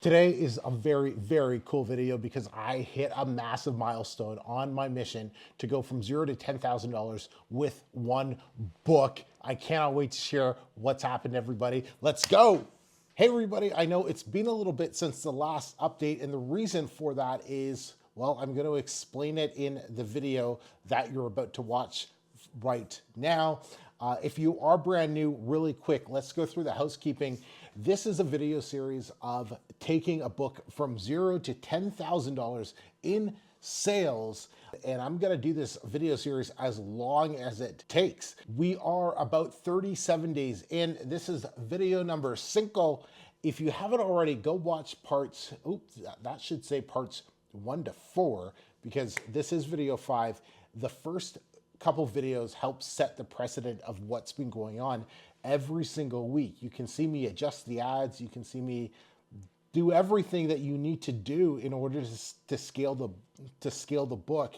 Today is a very, very cool video because I hit a massive milestone on my mission to go from zero to $10,000 with one book. I cannot wait to share what's happened, everybody. Let's go. Hey, everybody. I know it's been a little bit since the last update, and the reason for that is, well, I'm going to explain it in the video that you're about to watch right now. If you are brand new, really quick, let's go through the housekeeping. This is a video series of taking a book from zero to $10,000 in sales. And I'm gonna do this video series as long as it takes. We are about 37 days in. This is video number 5. If you haven't already, go watch parts, that should say parts 1 to 4, because this is video 5. The first couple videos help set the precedent of what's been going on every single week. You can see me adjust the ads. You can see me do everything that you need to do in order to scale the book.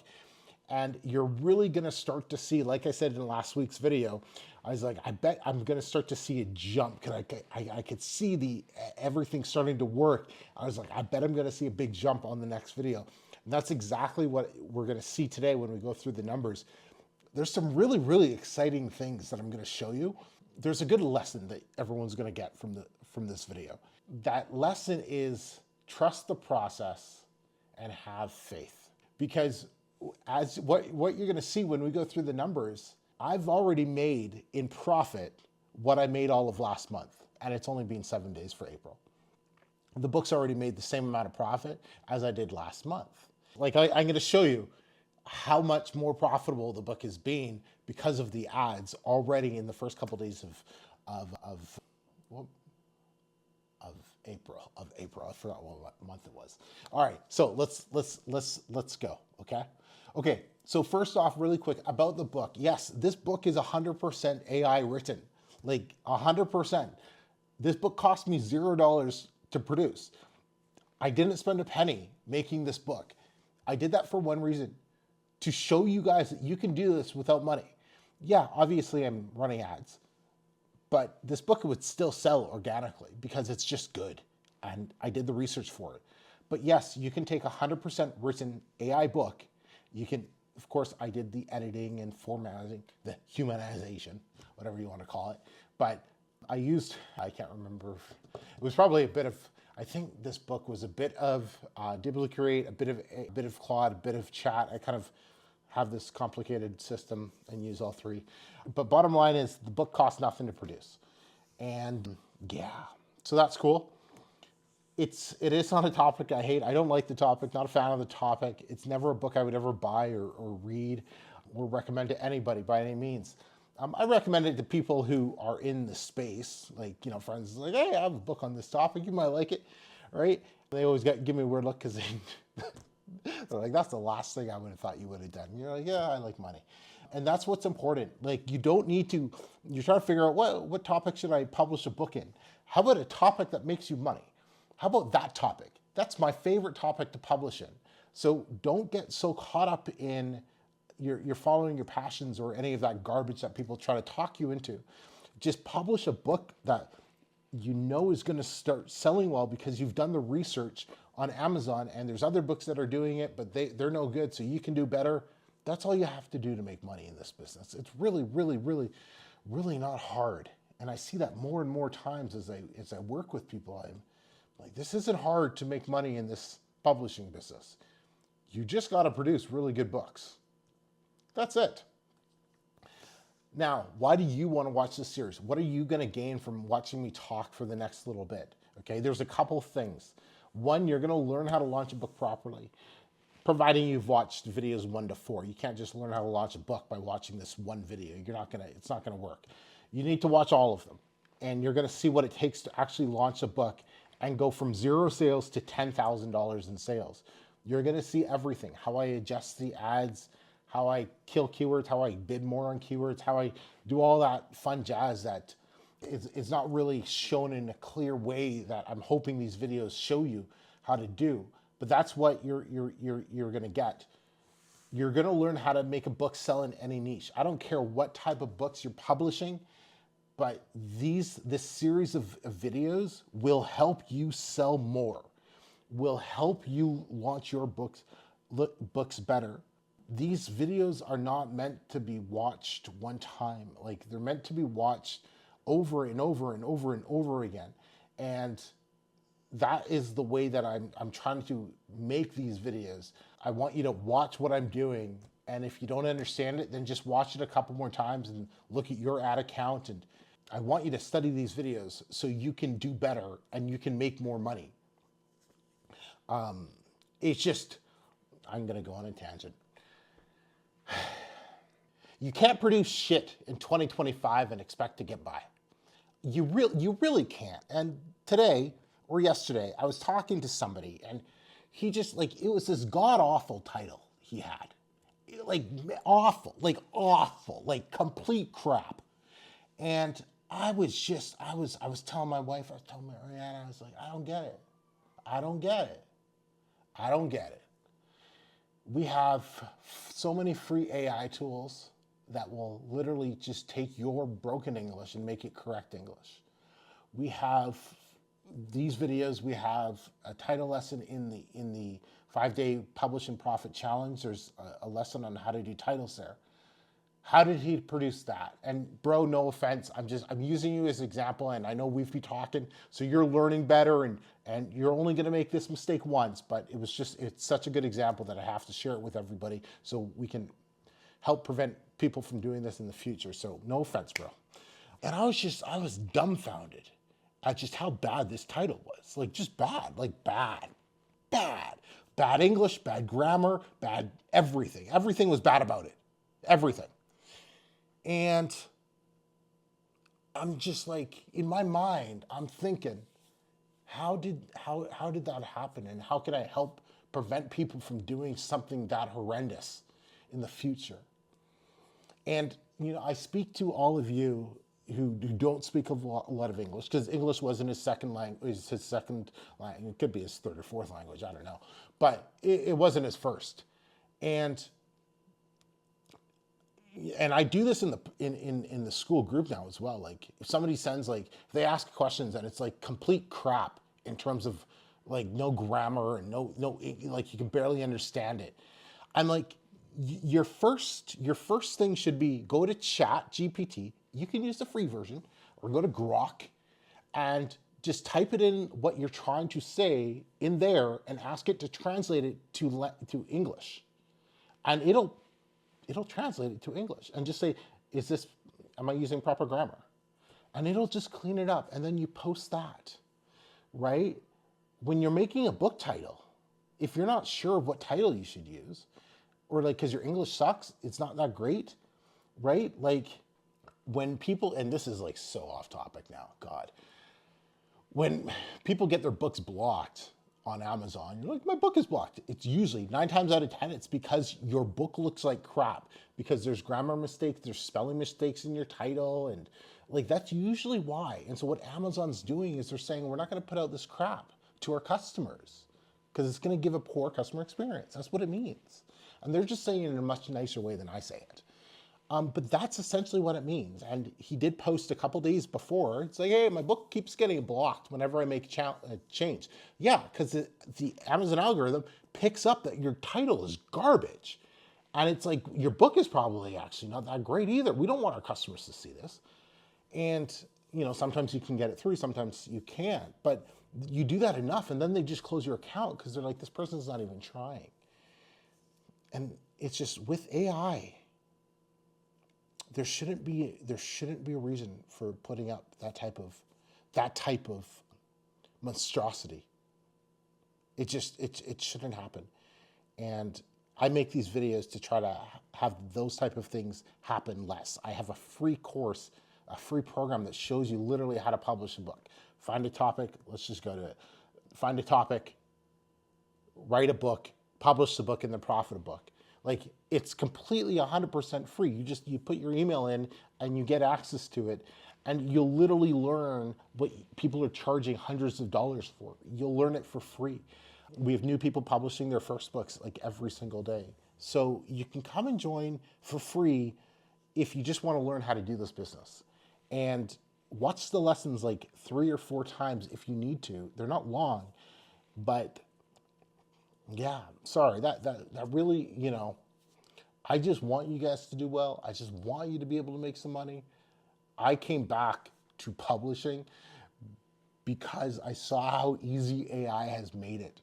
And you're really going to start to see, like I said in last week's video, I was like, I bet I'm going to start to see a jump because I could see everything starting to work. I was like, I bet I'm going to see a big jump on the next video. And that's exactly what we're going to see today when we go through the numbers. There's some really, really exciting things that I'm going to show you. There's a good lesson that everyone's going to get from this video. That lesson is trust the process and have faith. Because as what you're going to see when we go through the numbers, I've already made in profit what I made all of last month, and it's only been 7 days for April. The book's already made the same amount of profit as I did last month. Like I'm going to show you how much more profitable the book has been because of the ads already in the first couple of days of April. I forgot what month it was. All right, so let's go. Okay. So first off, really quick about the book. Yes, this book is 100% AI written, like 100%. This book cost me $0 to produce. I didn't spend a penny making this book. I did that for one reason: to show you guys that you can do this without money. Yeah, obviously I'm running ads, but this book would still sell organically because it's just good. And I did the research for it. But yes, you can take a 100% written AI book. You can, of course, I did the editing and formatting, the humanization, whatever you want to call it. But I can't remember. It was probably a bit of, I think this book was a bit of Duplicate, a bit of Claude, a bit of Chat. I kind of have this complicated system and use all three. But bottom line is the book costs nothing to produce. And yeah, so that's cool. It is not a topic I hate. I don't like the topic, not a fan of the topic. It's never a book I would ever buy or read or recommend to anybody by any means. I recommend it to people who are in the space, like, friends like, hey, I have a book on this topic, you might like it, right? They always give me a weird look because they're like, that's the last thing I would have thought you would have done. You're like, yeah, I like money. And that's what's important. Like, you don't need to, you're trying to figure out what topic should I publish a book in? How about a topic that makes you money? How about that topic? That's my favorite topic to publish in. So don't get so caught up in you're following your passions or any of that garbage that people try to talk you into. Just publish a book that you know is going to start selling well because you've done the research on Amazon, and there's other books that are doing it, but they're no good, so you can do better. That's all you have to do to make money in this business. It's really, really, really, really not hard. And I see that more and more times as I work with people. I'm like, this isn't hard to make money in this publishing business. You just got to produce really good books. That's it. Now, why do you want to watch this series? What are you going to gain from watching me talk for the next little bit? Okay, there's a couple of things. One, you're going to learn how to launch a book properly, providing you've watched videos 1 to 4. You can't just learn how to launch a book by watching this one video. It's not going to work. You need to watch all of them, and you're going to see what it takes to actually launch a book and go from 0 sales to $10,000 in sales. You're going to see everything: how I adjust the ads, how I kill keywords, how I bid more on keywords, how I do all that fun jazz that is not really shown in a clear way that I'm hoping these videos show you how to do. But that's what you're going to get. You're going to learn how to make a book sell in any niche. I don't care what type of books you're publishing, but this series of videos will help you sell more. will help you launch your books better. These videos are not meant to be watched one time. Like, they're meant to be watched over and over and over and over again. And that is the way that I'm trying to make these videos. I want you to watch what I'm doing. And if you don't understand it, then just watch it a couple more times and look at your ad account. And I want you to study these videos so you can do better and you can make more money. It's just, I'm going to go on a tangent. You can't produce shit in 2025 and expect to get by. You really can't. And today or yesterday, I was talking to somebody and he just, like, it was this god-awful title he had. Like, awful, like complete crap. And I was telling my wife, I was telling Mariana, I was like, I don't get it. We have so many free AI tools that will literally just take your broken English and make it correct English. We have these videos. We have a title lesson in the 5-day Publish and Profit Challenge. There's a lesson on how to do titles there. How did he produce that? And bro, no offense, I'm using you as an example, and I know we've been talking, so you're learning better, and you're only gonna make this mistake once, but it's such a good example that I have to share it with everybody so we can help prevent people from doing this in the future. So no offense, bro. And I was dumbfounded at just how bad this title was. Like, just bad, like bad. Bad English, bad grammar, bad everything. Everything was bad about it. Everything. And I'm just like, in my mind, I'm thinking, how did that happen? And how can I help prevent people from doing something that horrendous in the future? And, I speak to all of you who don't speak a lot of English, because English wasn't his second language, it could be his third or fourth language, I don't know. But it wasn't his first. And I do this in the school group now as well. Like, if somebody sends, like, if they ask questions and it's like complete crap in terms of like no grammar and no like you can barely understand it, I'm like, your first thing should be go to Chat GPT. You can use the free version, or go to Grok and just type it in what you're trying to say in there and ask it to translate it to English, and it'll translate it to English, and just say, am I using proper grammar? And it'll just clean it up, and then you post that, right? When you're making a book title, if you're not sure of what title you should use, or like, because your English sucks, it's not that great, right? Like, when people, and this is like so off topic now, God, when people get their books blocked on Amazon, you're like, my book is blocked. It's usually 9 times out of 10, it's because your book looks like crap, because there's grammar mistakes, there's spelling mistakes in your title, and like, that's usually why. And so what Amazon's doing is they're saying, we're not going to put out this crap to our customers because it's going to give a poor customer experience. That's what it means. And they're just saying it in a much nicer way than I say it. But that's essentially what it means. And he did post a couple days before. It's like, hey, my book keeps getting blocked whenever I make a change. Yeah, because the Amazon algorithm picks up that your title is garbage. And it's like, your book is probably actually not that great either. We don't want our customers to see this. And, sometimes you can get it through, sometimes you can't. But you do that enough, and then they just close your account because they're like, this person's not even trying. And it's just, with AI, there shouldn't be a reason for putting up that type of monstrosity. It shouldn't happen. And I make these videos to try to have those type of things happen less. I have a free course, a free program that shows you literally how to publish a book. Find a topic, let's just go to it. Find a topic, write a book, publish the book, and then profit a book. Like, it's completely 100% free. You put your email in and you get access to it, and you'll literally learn what people are charging hundreds of dollars for. You'll learn it for free. We have new people publishing their first books like every single day. So you can come and join for free if you just want to learn how to do this business. And watch the lessons like 3 or 4 times if you need to. They're not long, but Yeah, sorry, that really, I just want you guys to do well. I just want you to be able to make some money. I came back to publishing because I saw how easy AI has made it.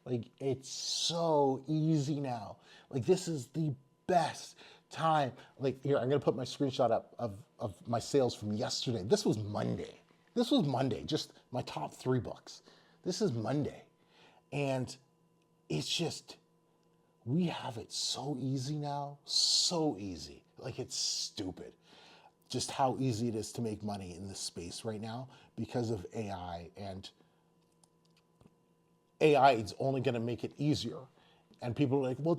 Like, it's so easy now. Like, this is the best time. Like, here, I'm gonna put my screenshot up of my sales from yesterday. This was Monday. This was Monday, just my top 3 books. This is Monday. And it's just, we have it so easy now, so easy. Like, it's stupid just how easy it is to make money in this space right now because of AI. And AI is only going to make it easier. And people are like, well,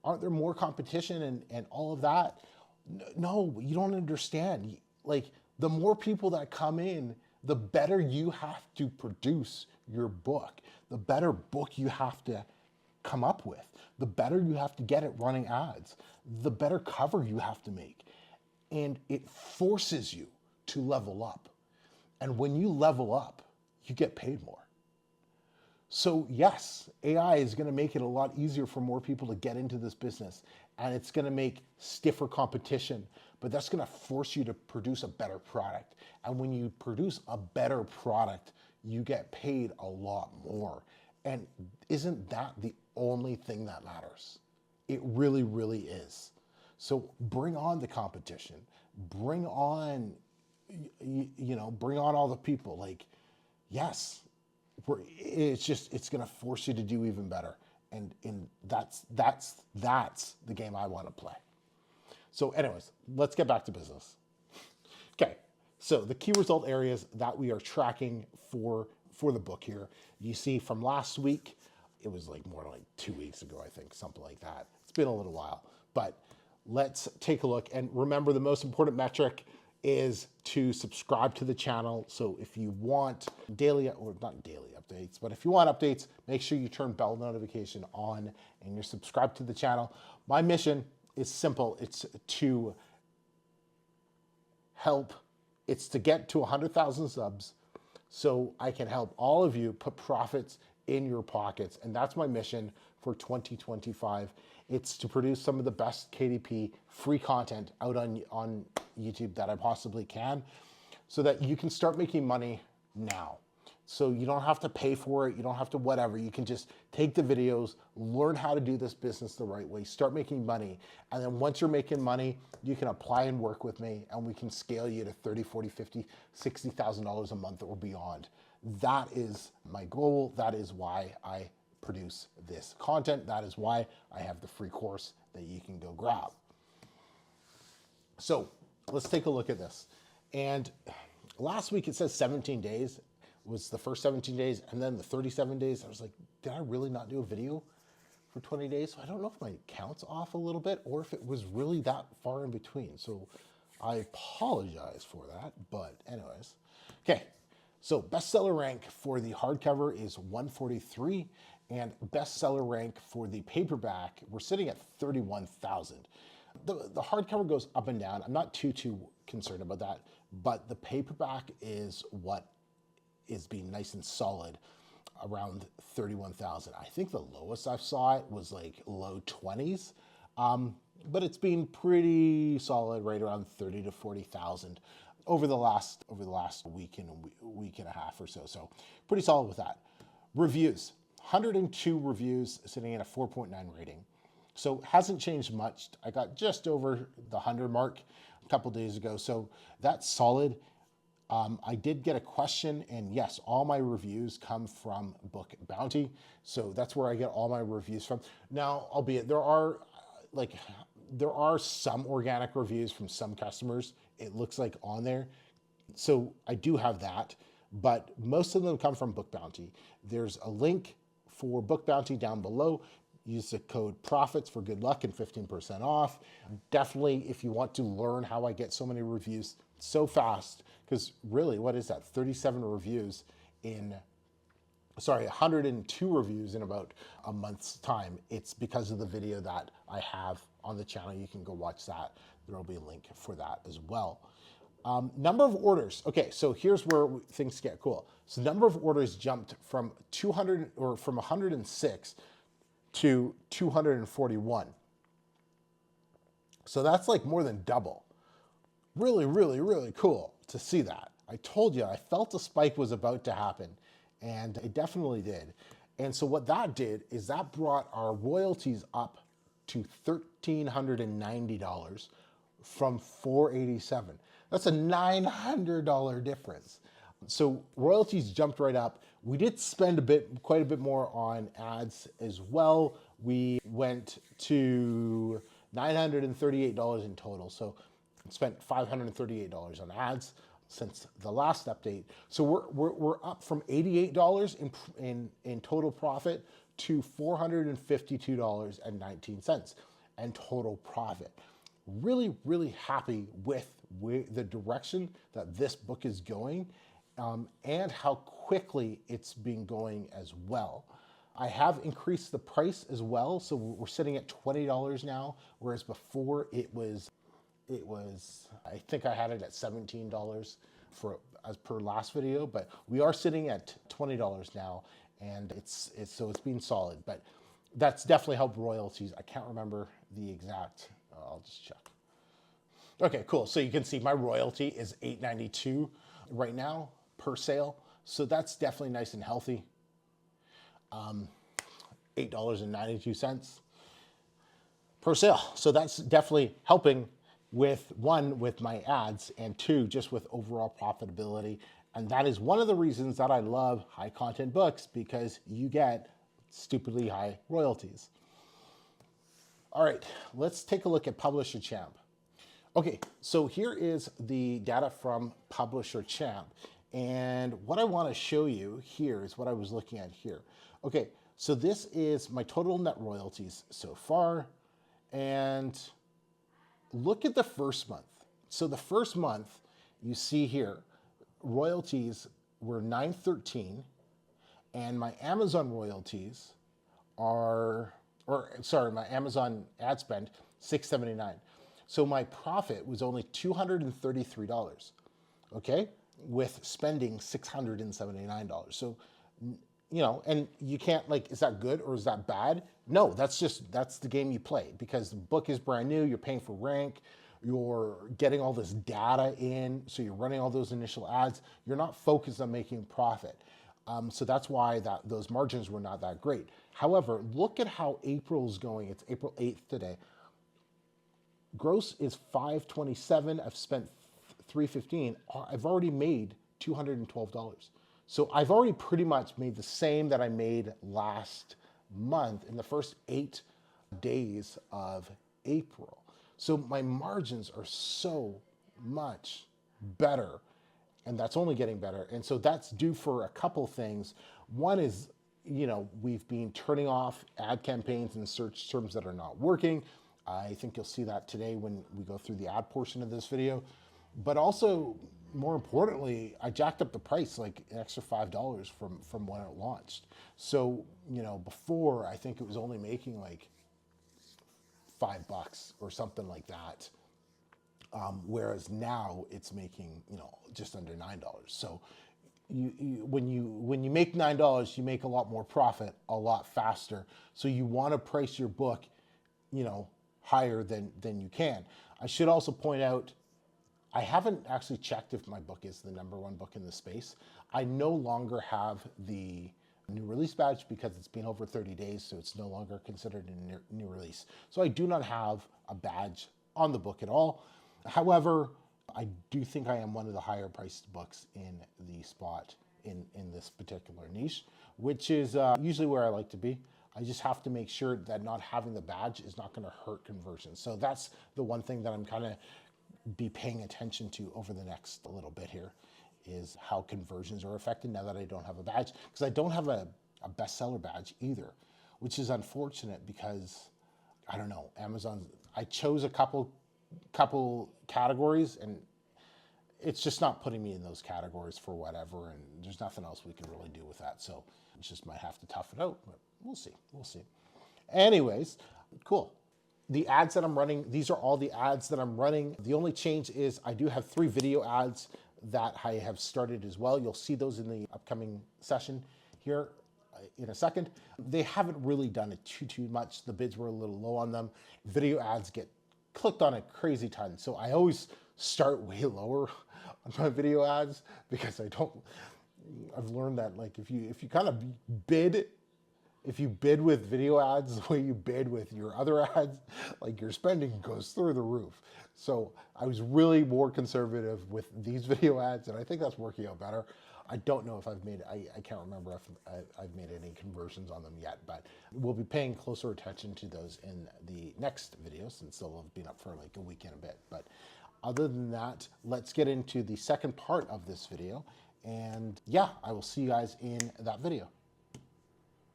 aren't there more competition and all of that? No, you don't understand. Like, the more people that come in, the better you have to produce your book, the better book you have to come up with, the better you have to get it running ads, the better cover you have to make. And it forces you to level up. And when you level up, you get paid more. So yes, AI is going to make it a lot easier for more people to get into this business, and it's going to make stiffer competition, but that's going to force you to produce a better product. And when you produce a better product, you get paid a lot more. And isn't that the only thing that matters? It really, really is. So bring on the competition, bring on, bring on all the people. Like, yes, it's going to force you to do even better. And that's the game I want to play. So anyways, let's get back to business. Okay, so the key result areas that we are tracking for the book here, you see from last week, it was like more like 2 weeks ago, I think, something like that. It's been a little while, but let's take a look. And remember, the most important metric is to subscribe to the channel. So if you want daily, or not daily updates, but if you want updates, make sure you turn bell notification on and you're subscribed to the channel. My mission is simple. It's to get to 100,000 subs so I can help all of you put profits in your pockets. And that's my mission for 2025. It's to produce some of the best KDP free content out on YouTube that I possibly can so that you can start making money now. So you don't have to pay for it. You don't have to whatever. You can just take the videos, learn how to do this business the right way, start making money. And then once you're making money, you can apply and work with me and we can scale you to 30, 40, 50, $60,000 a month or beyond. That is my goal. That is why I produce this content. That is why I have the free course that you can go grab. So let's take a look at this. And last week it says 17 days was the first 17 days, and then the 37 days. I was like, did I really not do a video for 20 days? So I don't know if my count's off a little bit or if it was really that far in between. So I apologize for that, but anyways. Okay, so bestseller rank for the hardcover is 143, and bestseller rank for the paperback, we're sitting at 31,000. The hardcover goes up and down. I'm not too concerned about that, but the paperback is what is being nice and solid around 31,000. I think the lowest I saw it was like low 20s, but it's been pretty solid right around 30 to 40,000 over the last week and a half or so. So pretty solid with that. Reviews, 102 reviews, sitting at a 4.9 rating. So hasn't changed much. I got just over the 100 mark a couple days ago. So that's solid. I did get a question, and yes, all my reviews come from Book Bounty. So that's where I get all my reviews from. Now, albeit there are some organic reviews from some customers, it looks like on there. So I do have that, but most of them come from Book Bounty. There's a link for Book Bounty down below. Use the code PROFITS for good luck and 15% off. Definitely, if you want to learn how I get so many reviews so fast, because really, what is that? 102 reviews in about a month's time. It's because of the video that I have on the channel. You can go watch that. There will be a link for that as well. Number of orders. Okay, so here's where things get cool. So number of orders jumped from 200 or from 106 to 241. So that's like more than double. Really, really, really cool to see that. I told you, I felt a spike was about to happen, and it definitely did. And so what that did is that brought our royalties up to $1,390 from $487. That's a $900 difference. So royalties jumped right up. We did spend quite a bit more on ads as well. We went to $938 in total. So spent $538 on ads since the last update. So we're up from $88 in total profit to $452.19 and total profit. Really, really happy with the direction that this book is going, and how quickly it's been going as well. I have increased the price as well, so we're sitting at $20 now, whereas before it was I think I had it at $17 as per last video, but we are sitting at $20 now, and it's been solid. But that's definitely helped royalties. I can't remember the exact. I'll just check. Okay, cool. So you can see my royalty is $8.92 right now per sale. So that's definitely nice and healthy. $8.92 per sale. So that's definitely helping with my ads, and two, just with overall profitability. And that is one of the reasons that I love high content books, because you get stupidly high royalties. All right, let's take a look at Publisher Champ. Okay, so here is the data from Publisher Champ. And what I want to show you here is what I was looking at here. Okay, so this is my total net royalties so far. And look at the first month. So the first month, you see here, royalties were $913, and my Amazon royalties are, my Amazon ad spend, $679. So my profit was only $233, okay, with spending $679. So, you know, and you can't, like, is that good or is that bad? No, that's the game you play, because the book is brand new, you're paying for rank, you're getting all this data in, so you're running all those initial ads, you're not focused on making profit. So that's why those margins were not that great. However, look at how April's going. It's April 8th today. Gross is $527. I've spent $315. I've already made $212. So I've already pretty much made the same that I made last month in the first 8 days of April. So my margins are so much better, and that's only getting better. And so that's due for a couple things. One is, you know, we've been turning off ad campaigns and search terms that are not working. I think you'll see that today when we go through the ad portion of this video. But also, more importantly, I jacked up the price like an extra $5 from when it launched. So, you know, before, I think it was only making like $5 or something like that. Whereas now it's making, you know, just under $9. So when you make $9, you make a lot more profit a lot faster. So you want to price your book, you know, higher than you can. I should also point out, I haven't actually checked if my book is the #1 book in the space. I no longer have the new release badge because it's been over 30 days, so it's no longer considered a new release. So I do not have a badge on the book at all. However, I do think I am one of the higher priced books in the spot in this particular niche, which is usually where I like to be. I just have to make sure that not having the badge is not going to hurt conversion. So that's the one thing that I'm kind of be paying attention to over the next little bit here, is how conversions are affected now that I don't have a badge, because I don't have a bestseller badge either, which is unfortunate because, I don't know, Amazon, I chose a couple categories and it's just not putting me in those categories for whatever, and there's nothing else we can really do with that. So we just might have to tough it out, but we'll see. Anyways, cool. the ads that I'm running, these are all the ads that I'm running. The only change is I do have 3 video ads that I have started as well. You'll see those in the upcoming session here in a second. They haven't really done it too much. The bids were a little low on them. Video ads get clicked on a crazy ton. So I always start way lower on my video ads because I've learned that like if you kind of bid, if you bid with video ads the way you bid with your other ads, like your spending goes through the roof. So I was really more conservative with these video ads, and I think that's working out better. I don't know if I've made, I can't remember if I've made any conversions on them yet, but we'll be paying closer attention to those in the next video since they'll have been up for like a week and a bit. But other than that, let's get into the second part of this video. And yeah, I will see you guys in that video.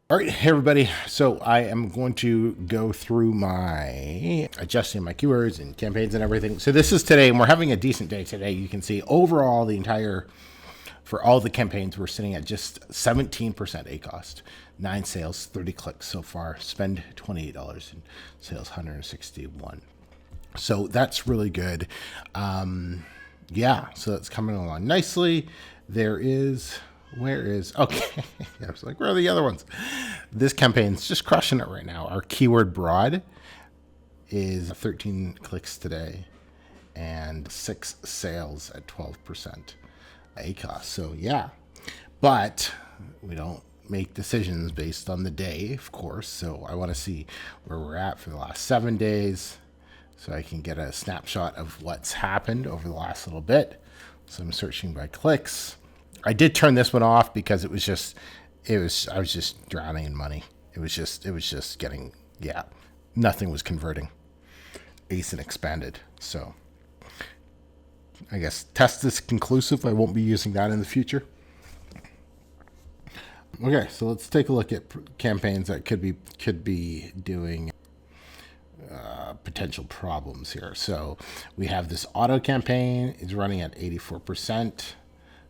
All right, hey everybody. So I am going to go through my adjusting my keywords and campaigns and everything. So this is today, and we're having a decent day today. You can see overall for all the campaigns, we're sitting at just 17% ACost, 9 sales, 30 clicks so far, spend $28 and sales 161. So that's really good. Yeah, so that's coming along nicely. Where is, okay. I was like, where are the other ones? This campaign's just crushing it right now. Our keyword broad is 13 clicks today and 6 sales at 12% ACost. So yeah, but we don't make decisions based on the day, of course. So I want to see where we're at for the last 7 days so I can get a snapshot of what's happened over the last little bit. So I'm searching by clicks. I did turn this one off because I was just drowning in money. It was just getting, yeah, nothing was converting. Ace and expanded. So I guess test is conclusive. I won't be using that in the future. Okay, so let's take a look at campaigns that could be doing potential problems here. So we have this auto campaign. It's running at 84%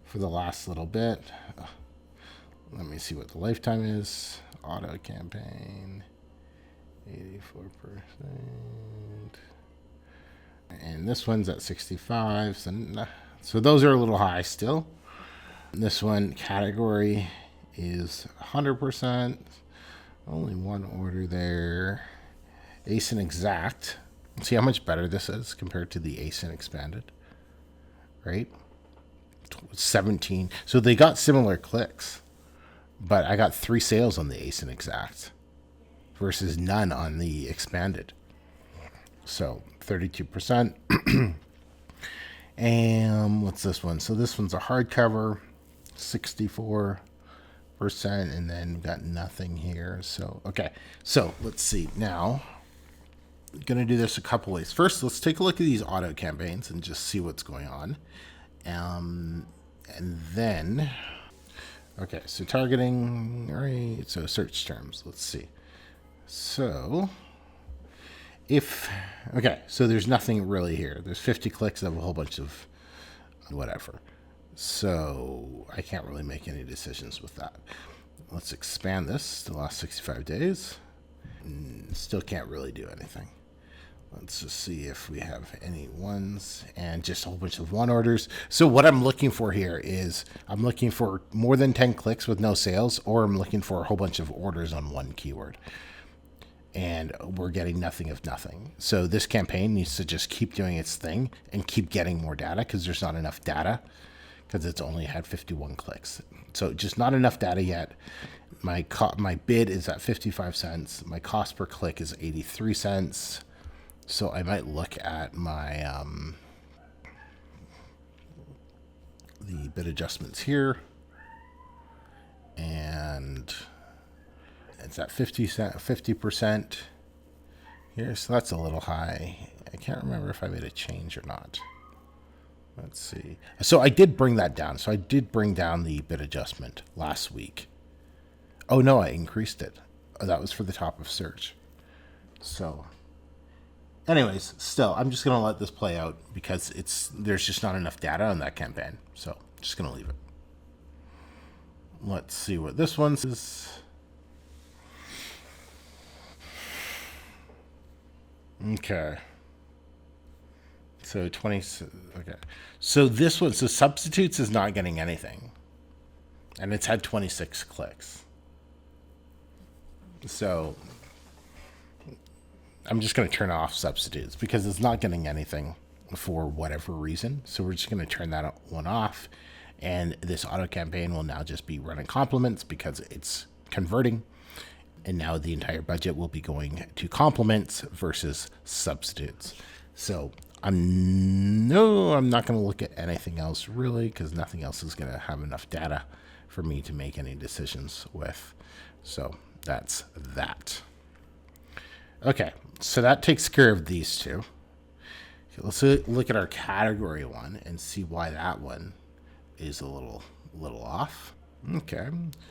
for the last little bit. Let me see what the lifetime is. Auto campaign, 84%. And this one's at 65. So those are a little high still. This one category is 100%. Only one order there. Ace and exact. See how much better this is compared to the Ace and expanded, right? 17. So they got similar clicks, but I got 3 sales on the Ace and exact versus none on the expanded. So 32%. And what's this one? So this one's a hardcover, 64%, and then we've got nothing here. So, okay. So let's see now. Going to do this a couple ways. First, let's take a look at these auto campaigns and just see what's going on. And then, okay, so targeting, all right, so search terms, let's see. So okay, so there's nothing really here. There's 50 clicks of a whole bunch of whatever. So I can't really make any decisions with that. Let's expand this to the last 65 days. Still can't really do anything. Let's just see if we have any ones and just a whole bunch of one orders. So what I'm looking for here is I'm looking for more than 10 clicks with no sales, or I'm looking for a whole bunch of orders on one keyword. And we're getting nothing of nothing. So this campaign needs to just keep doing its thing and keep getting more data because there's not enough data because it's only had 51 clicks. So just not enough data yet. My bid is at 55 cents. My cost per click is 83 cents. So I might look at my the bid adjustments here, and it's at 50% here. So that's a little high. I can't remember if I made a change or not. Let's see. So I did bring that down. So I did bring down the bid adjustment last week. Oh no, I increased it. Oh, that was for the top of search. So anyways, still, I'm just going to let this play out because there's just not enough data on that campaign. So I'm just going to leave it. Let's see what this one says. Okay. So 20. Okay. So this one, so substitutes is not getting anything. And it's had 26 clicks. So I'm just going to turn off substitutes because it's not getting anything for whatever reason. So we're just going to turn that one off. And this auto campaign will now just be running compliments because it's converting. And now the entire budget will be going to compliments versus substitutes. So I'm not going to look at anything else really because nothing else is going to have enough data for me to make any decisions with. So that's that. Okay, so that takes care of these two. Okay, let's look at our category one and see why that one is a little off. Okay,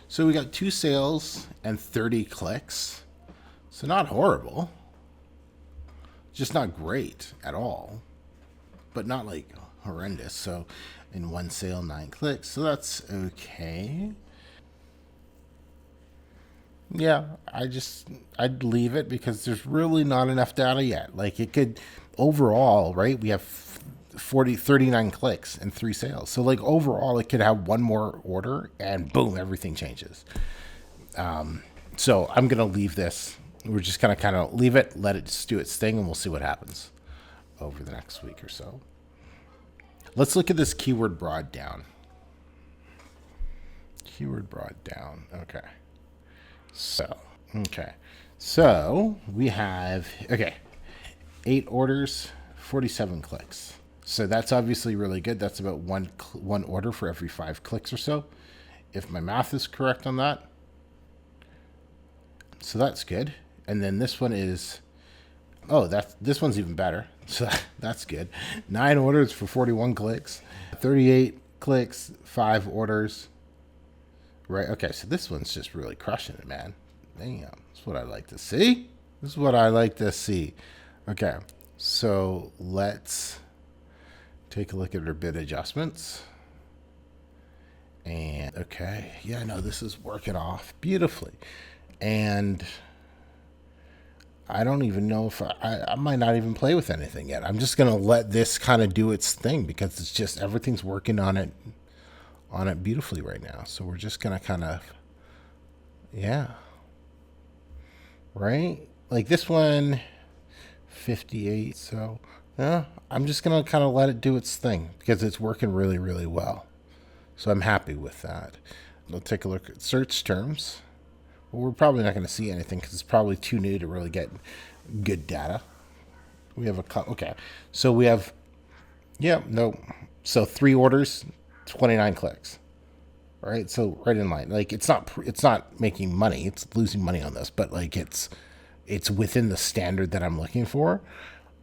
so we got 2 sales and 30 clicks. So not horrible. Just not great at all, but not like horrendous. So in 1 sale, 9 clicks. So that's okay. Yeah, I'd leave it because there's really not enough data yet. Like it could overall, right? We have 39 clicks and 3 sales. So like overall it could have one more order and boom, everything changes. So I'm going to leave this. We're just going to kind of leave it, let it just do its thing, and we'll see what happens over the next week or so. Let's look at this keyword broad down. Keyword broad down. Okay. So we have, 8 orders, 47 clicks. So that's obviously really good. That's about one order for every 5 clicks or so, if my math is correct on that. So that's good. And then this one is, this one's even better. So that's good. 9 orders for 41 clicks, 38 clicks, 5 orders. Right. Okay. So this one's just really crushing it, man. Damn. That's what I like to see. Okay. So let's take a look at our bid adjustments. And okay. Yeah, no, this is working off beautifully. And I don't even know if I might not even play with anything yet. I'm just going to let this kind of do its thing because it's just everything's working on it beautifully right now. So we're just going to kind of, yeah. Right? Like this one, 58. So yeah, I'm just going to kind of let it do its thing because it's working really, really well. So I'm happy with that. We'll take a look at search terms. Well, we're probably not going to see anything because it's probably too new to really get good data. We have so we have, so 3 orders, 29 clicks. All right, so right in line. Like it's not making money. It's losing money on this, but like it's within the standard that I'm looking for.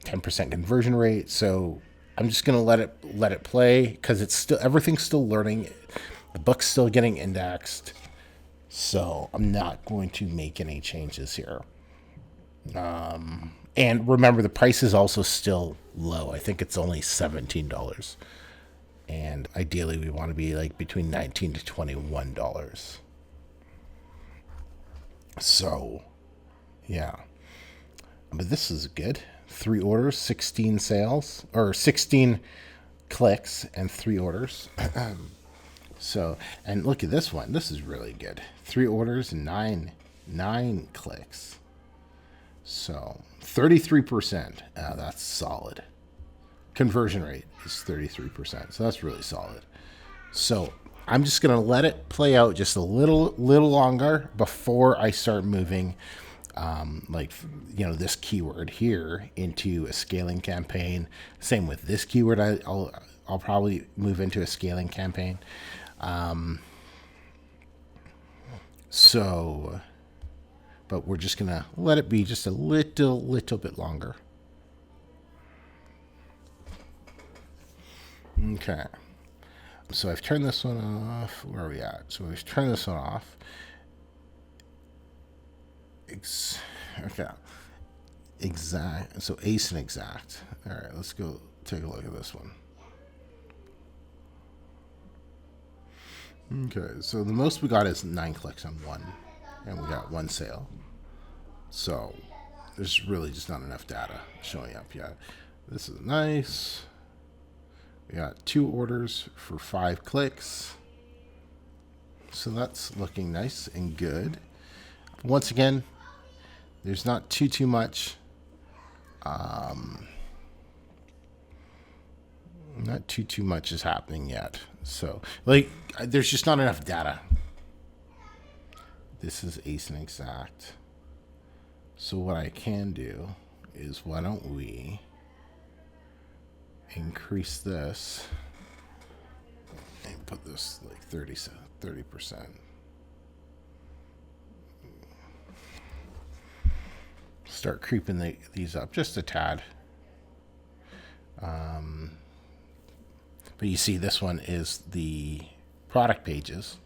10% conversion rate. So I'm just gonna let it play because everything's still learning. The book's still getting indexed. So I'm not going to make any changes here. And remember, the price is also still low. I think it's only $17. And ideally, we want to be like between $19 to $21. So, yeah. But this is good. 3 orders, 16 sales, or 16 clicks and 3 orders. So, and look at this one. This is really good. 3 orders and 9 clicks. So 33%. That's solid. Conversion rate is 33%. So that's really solid. So I'm just going to let it play out just a little longer before I start moving, this keyword here into a scaling campaign. Same with this keyword. I'll probably move into a scaling campaign. But we're just gonna let it be just a little bit longer. Okay. So I've turned this one off. Where are we at? So we've turned this one off. Okay. Exact. So ace and exact. All right. Let's go take a look at this one. Okay, so the most we got is 9 clicks on one, and we got 1 sale. So there's really just not enough data showing up yet. This is nice. We got 2 orders for 5 clicks. So that's looking nice and good. Once again, there's not too much. Not too much is happening yet. So, like, there's just not enough data. This is ace and exact. So what I can do is, why don't we increase this and put this like 30%. Start creeping these up just a tad. But you see, this one is the product pages.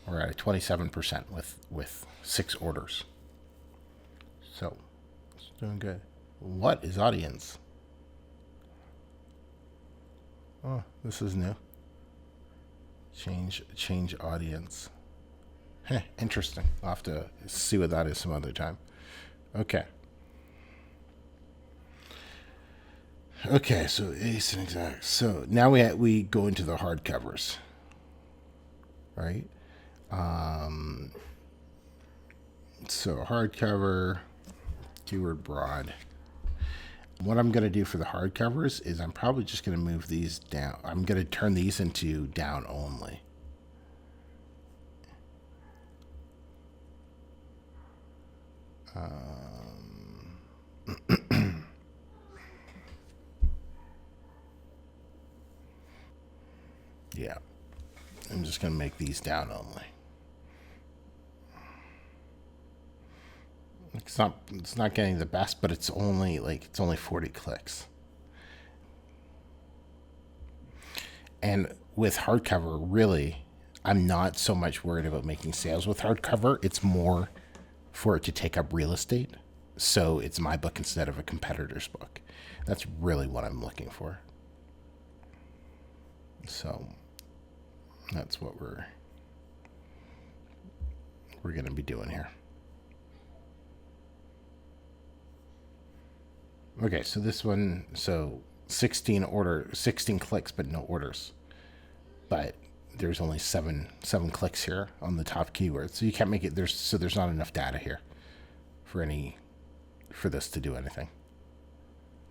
We're at 27% with 6 orders. So it's doing good. What is audience? Oh, this is new. Change audience. Heh, interesting. I'll have to see what that is some other time. Okay. Okay, so ace and exact. So now we go into the hardcovers, right? So hardcover, keyword broad. What I'm going to do for the hardcovers is I'm probably just going to move these down. I'm going to turn these into down only. Yeah, I'm just going to make these down only. It's not getting the best, but it's only 40 clicks. And with hardcover, really, I'm not so much worried about making sales with hardcover. It's more for it to take up real estate. So it's my book instead of a competitor's book. That's really what I'm looking for. So that's what we're going to be doing here. Okay, so this one, 16 clicks, but no orders. But there's only seven clicks here on the top keyword. So you can't make it, there's not enough data here for this to do anything.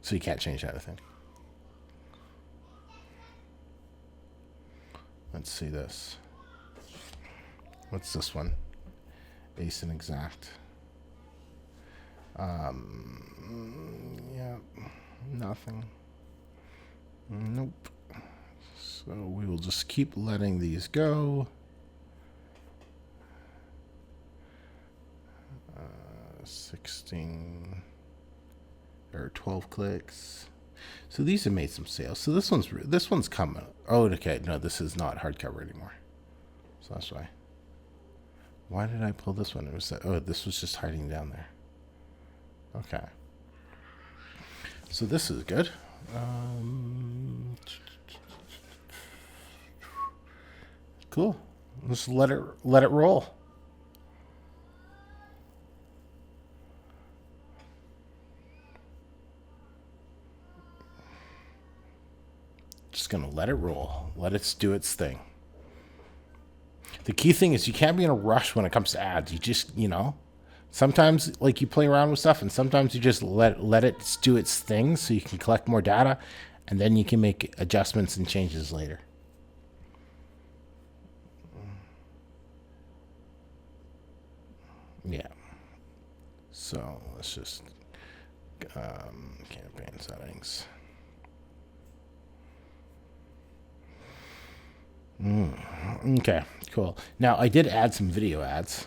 So you can't change anything. Let's see this. What's this one? Ace and exact. Yeah, nothing. Nope. So we will just keep letting these go. 16 or 12 clicks. So these have made some sales. So this one's coming. Oh, okay. No, this is not hardcover anymore. So that's why. Why did I pull this one? This was just hiding down there. Okay. So this is good. Cool. Let's let it roll. Just gonna let it roll. Let it do its thing. The key thing is you can't be in a rush when it comes to ads. You just, sometimes you play around with stuff, and sometimes you just let it do its thing so you can collect more data, and then you can make adjustments and changes later. Yeah. So let's just campaign settings. Okay, cool. Now I did add some video ads.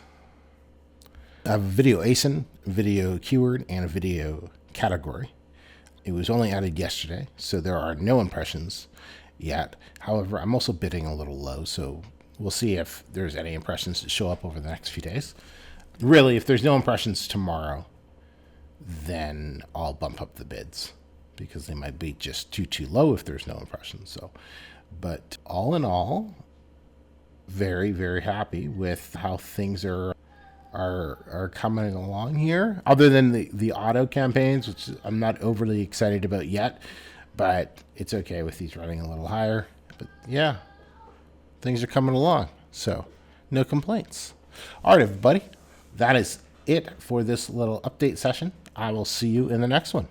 I have a video ASIN, video keyword, and a video category. It was only added yesterday, so there are no impressions yet. However, I'm also bidding a little low, so we'll see if there's any impressions that show up over the next few days. Really, if there's no impressions tomorrow, then I'll bump up the bids because they might be just too low if there's no impressions. So, but all in all, very, very happy with how things are are coming along here, other than the auto campaigns, which I'm not overly excited about yet, but it's okay with these running a little higher. But yeah, things are coming along, so no complaints. All right, everybody, that is it for this little update session. I will see you in the next one.